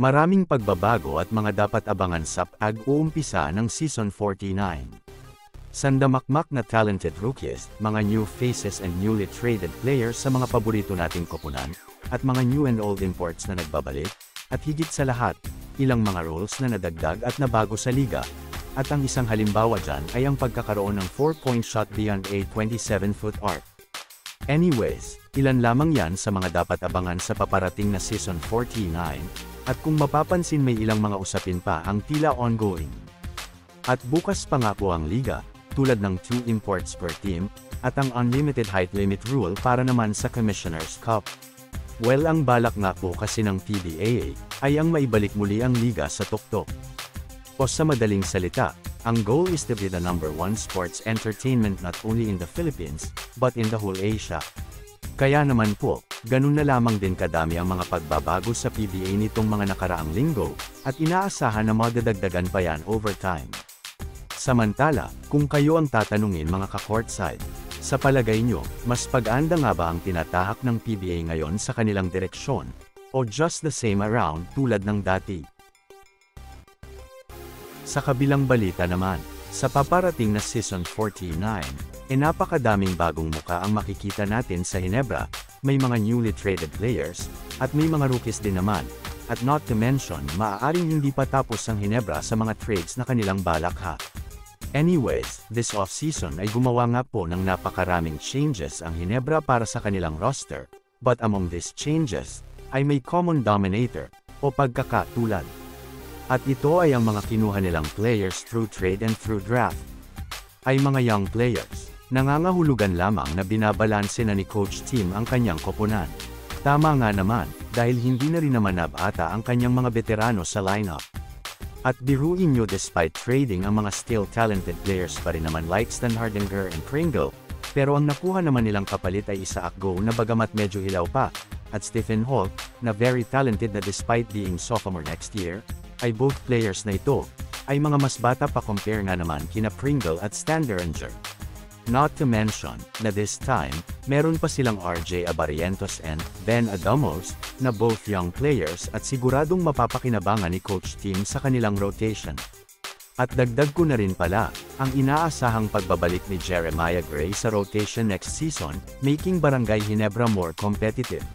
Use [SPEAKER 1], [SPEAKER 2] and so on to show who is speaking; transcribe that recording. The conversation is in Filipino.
[SPEAKER 1] Maraming pagbabago at mga dapat abangan sa pag-uumpisa ng Season 49. Sandamakmak na talented rookies, mga new faces and newly traded players sa mga paborito nating koponan, at mga new and old imports na nagbabalik, at higit sa lahat, ilang mga rules na nadagdag at nabago sa liga. At ang isang halimbawa dyan ay ang pagkakaroon ng 4-point shot beyond a 27-foot arc. Anyways, ilan lamang yan sa mga dapat abangan sa paparating na Season 49, at kung mapapansin may ilang mga usapin pa ang tila ongoing. At bukas pa nga po ang liga, tulad ng 2 imports per team, at ang unlimited height limit rule para naman sa Commissioner's Cup. Well, ang balak nga po kasi ng PBA ay ang maibalik muli ang liga sa tuktok. O sa madaling salita, ang goal is to be the #1 sports entertainment not only in the Philippines, but in the whole Asia. Kaya naman po, ganun na lamang din kadami ang mga pagbabago sa PBA nitong mga nakaraang linggo, at inaasahan na madadagdagan pa yan over time. Samantala, kung kayo ang tatanungin mga ka-courtside, sa palagay nyo, mas pag-anda nga ba ang tinatahak ng PBA ngayon sa kanilang direksyon, o just the same around tulad ng dati? Sa kabilang balita naman, sa paparating na Season 49, napakadaming bagong muka ang makikita natin sa Ginebra, may mga newly traded players, at may mga rookies din naman, at not to mention maaaring hindi pa tapos ang Ginebra sa mga trades na kanilang balak ha. Anyways, this off-season ay gumawa nga po ng napakaraming changes ang Ginebra para sa kanilang roster, but among these changes, ay may common dominator, o pagkakatulad. At ito ay ang mga kinuha nilang players through trade and through draft. Ay mga young players, nangangahulugan lamang na binabalanse na ni Coach Tim ang kanyang koponan. Tama nga naman, dahil hindi na rin naman nabata ang kanyang mga veterano sa lineup. At biruin nyo despite trading ang mga still talented players pa rin naman like Stan Hardinger and Pringle, pero ang nakuha naman nilang kapalit ay Isaac Go na bagamat medyo hilaw pa, at Stephen Holt, na very talented na despite being sophomore next year, ay both players na ito, ay mga mas bata pa compare nga naman kina Pringle at Stan Derringer. Not to mention, na this time, meron pa silang RJ Abarientos and Ben Adamos, na both young players at siguradong mapapakinabangan ni Coach Tim sa kanilang rotation. At dagdag ko na rin pala, ang inaasahang pagbabalik ni Jeremiah Gray sa rotation next season, making Barangay Ginebra more competitive.